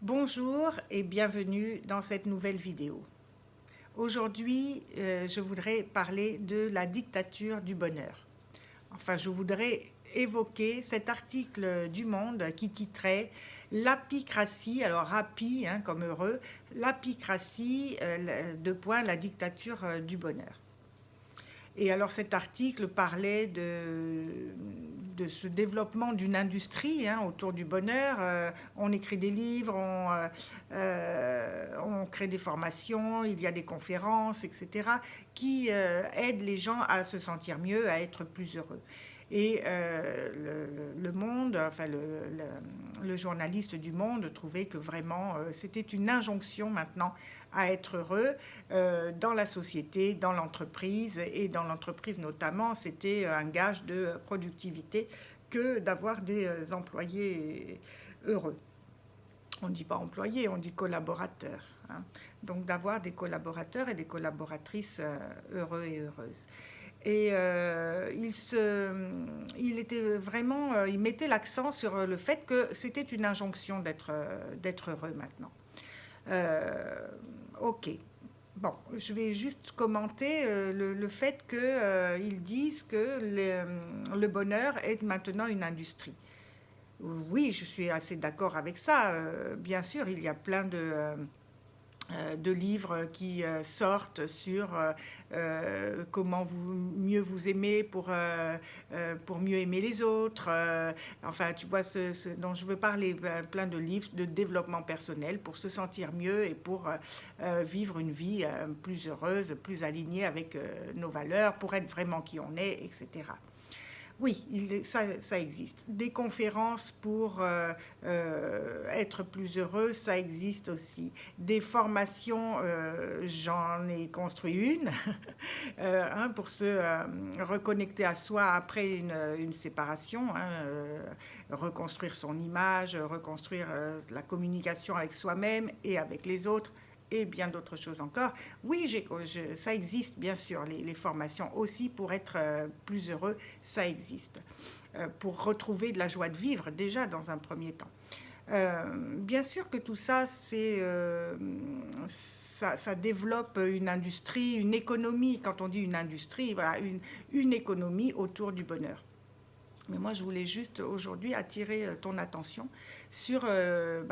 Bonjour et bienvenue dans cette nouvelle vidéo. Aujourd'hui, je voudrais parler de la dictature du bonheur. Enfin, je voudrais évoquer cet article du Monde qui titrait «L'apicratie», alors happy comme heureux, l'apicratie, la dictature du bonheur. Et alors cet article parlait de ce développement d'une industrie autour du bonheur. On écrit des livres, on crée des formations, il y a des conférences, etc., qui aident les gens à se sentir mieux, à être plus heureux. Et le Monde, enfin le journaliste du Monde trouvait que vraiment c'était une injonction maintenant à être heureux dans la société, dans l'entreprise, et dans l'entreprise notamment, c'était un gage de productivité que d'avoir des employés heureux. On ne dit pas employés, on dit collaborateurs. Donc d'avoir des collaborateurs et des collaboratrices heureux et heureuses. Et il mettait l'accent sur le fait que c'était une injonction d'être heureux maintenant. Ok. Bon, je vais juste commenter le fait qu'ils disent que le bonheur est maintenant une industrie. Oui, je suis assez d'accord avec ça. Bien sûr, il y a plein de livres qui sortent sur comment mieux vous aimer pour mieux aimer les autres. Enfin, tu vois ce dont je veux parler, plein de livres de développement personnel pour se sentir mieux et pour vivre une vie plus heureuse, plus alignée avec nos valeurs, pour être vraiment qui on est, etc. Oui, ça existe. Des conférences pour être plus heureux, ça existe aussi. Des formations, j'en ai construit une, pour se reconnecter à soi après une séparation, reconstruire son image, reconstruire la communication avec soi-même et avec les autres, et bien d'autres choses encore. Oui, ça existe, bien sûr, les formations aussi pour être plus heureux, ça existe. Pour retrouver de la joie de vivre, déjà, dans un premier temps. Bien sûr que tout ça, ça développe une industrie, une économie. Quand on dit une industrie, voilà, une économie autour du bonheur. Mais moi, je voulais juste aujourd'hui attirer ton attention sur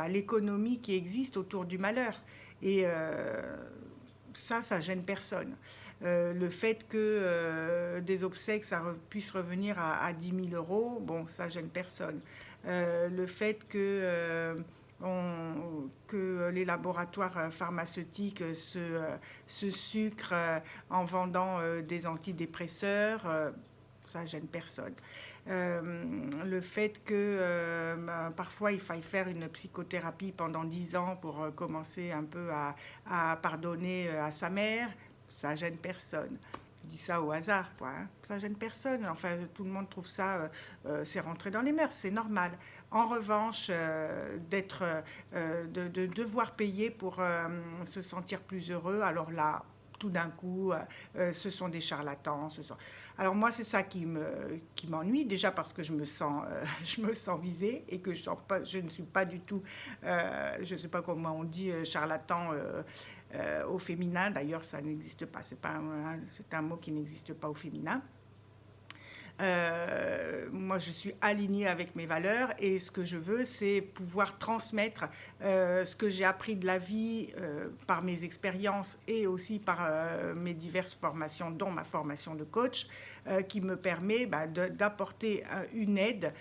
l'économie qui existe autour du malheur. Et ça gêne personne. Le fait que des obsèques, puisse revenir à 10 000 euros, bon, ça gêne personne. Le fait que les laboratoires pharmaceutiques se sucrent en vendant des antidépresseurs, ça gêne personne. Le fait que parfois il faille faire une psychothérapie pendant 10 ans pour commencer un peu à pardonner à sa mère, ça gêne personne. Je dis ça au hasard, quoi. Ça gêne personne. Enfin, tout le monde trouve ça, c'est rentré dans les mœurs, c'est normal. En revanche, de devoir payer pour se sentir plus heureux, alors là, tout d'un coup, ce sont des charlatans. Alors moi, c'est ça qui m'ennuie, déjà parce que je me sens, je me sens visée et que je ne suis pas du tout, je ne sais pas comment on dit, charlatan au féminin. D'ailleurs, ça n'existe pas, c'est un mot qui n'existe pas au féminin. Moi, je suis alignée avec mes valeurs et ce que je veux, c'est pouvoir transmettre ce que j'ai appris de la vie par mes expériences et aussi par mes diverses formations, dont ma formation de coach, qui me permet d'apporter une aide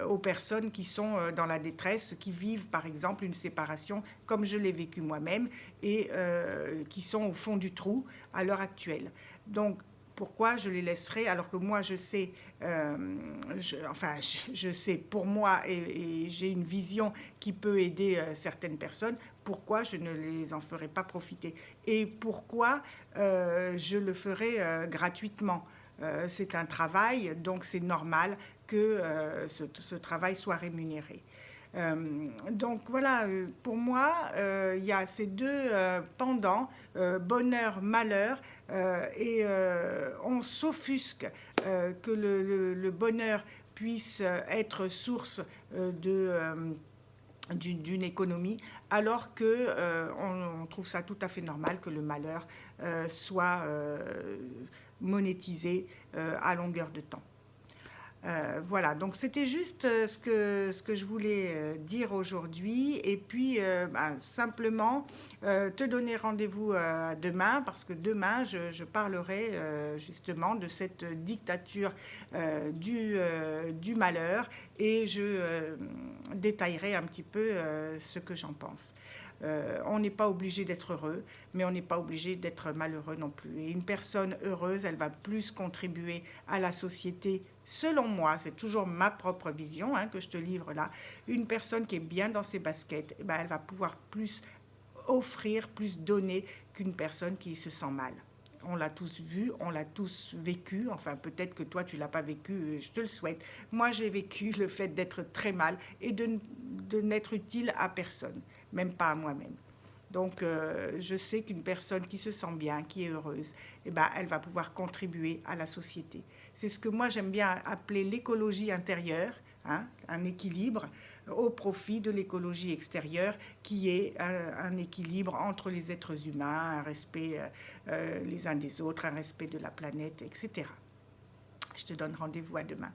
aux personnes qui sont dans la détresse, qui vivent par exemple une séparation comme je l'ai vécu moi-même et qui sont au fond du trou à l'heure actuelle. Donc, pourquoi je les laisserai alors que moi je sais, je sais pour moi et j'ai une vision qui peut aider certaines personnes, pourquoi je ne les en ferai pas profiter et pourquoi je le ferai gratuitement. C'est un travail, donc c'est normal que ce travail soit rémunéré. Donc voilà, pour moi, il y a ces deux pendants, bonheur, malheur, et on s'offusque que le bonheur puisse être source d'une économie, alors que on trouve ça tout à fait normal que le malheur soit monétisé à longueur de temps. Voilà, donc c'était juste ce que je voulais dire aujourd'hui. Et puis, simplement, te donner rendez-vous demain, parce que demain, je parlerai justement de cette dictature du malheur, et je détaillerai un petit peu ce que j'en pense. On n'est pas obligé d'être heureux, mais on n'est pas obligé d'être malheureux non plus. Et une personne heureuse, elle va plus contribuer à la société, selon moi, c'est toujours ma propre vision que je te livre là. Une personne qui est bien dans ses baskets, eh ben, elle va pouvoir plus offrir, plus donner qu'une personne qui se sent mal. On l'a tous vu, on l'a tous vécu. Enfin, peut-être que toi, tu ne l'as pas vécu, je te le souhaite. Moi, j'ai vécu le fait d'être très mal et de n'être utile à personne, même pas à moi-même. Donc, je sais qu'une personne qui se sent bien, qui est heureuse, eh ben, elle va pouvoir contribuer à la société. C'est ce que moi j'aime bien appeler l'écologie intérieure, un équilibre au profit de l'écologie extérieure, qui est un équilibre entre les êtres humains, un respect les uns des autres, un respect de la planète, etc. Je te donne rendez-vous à demain.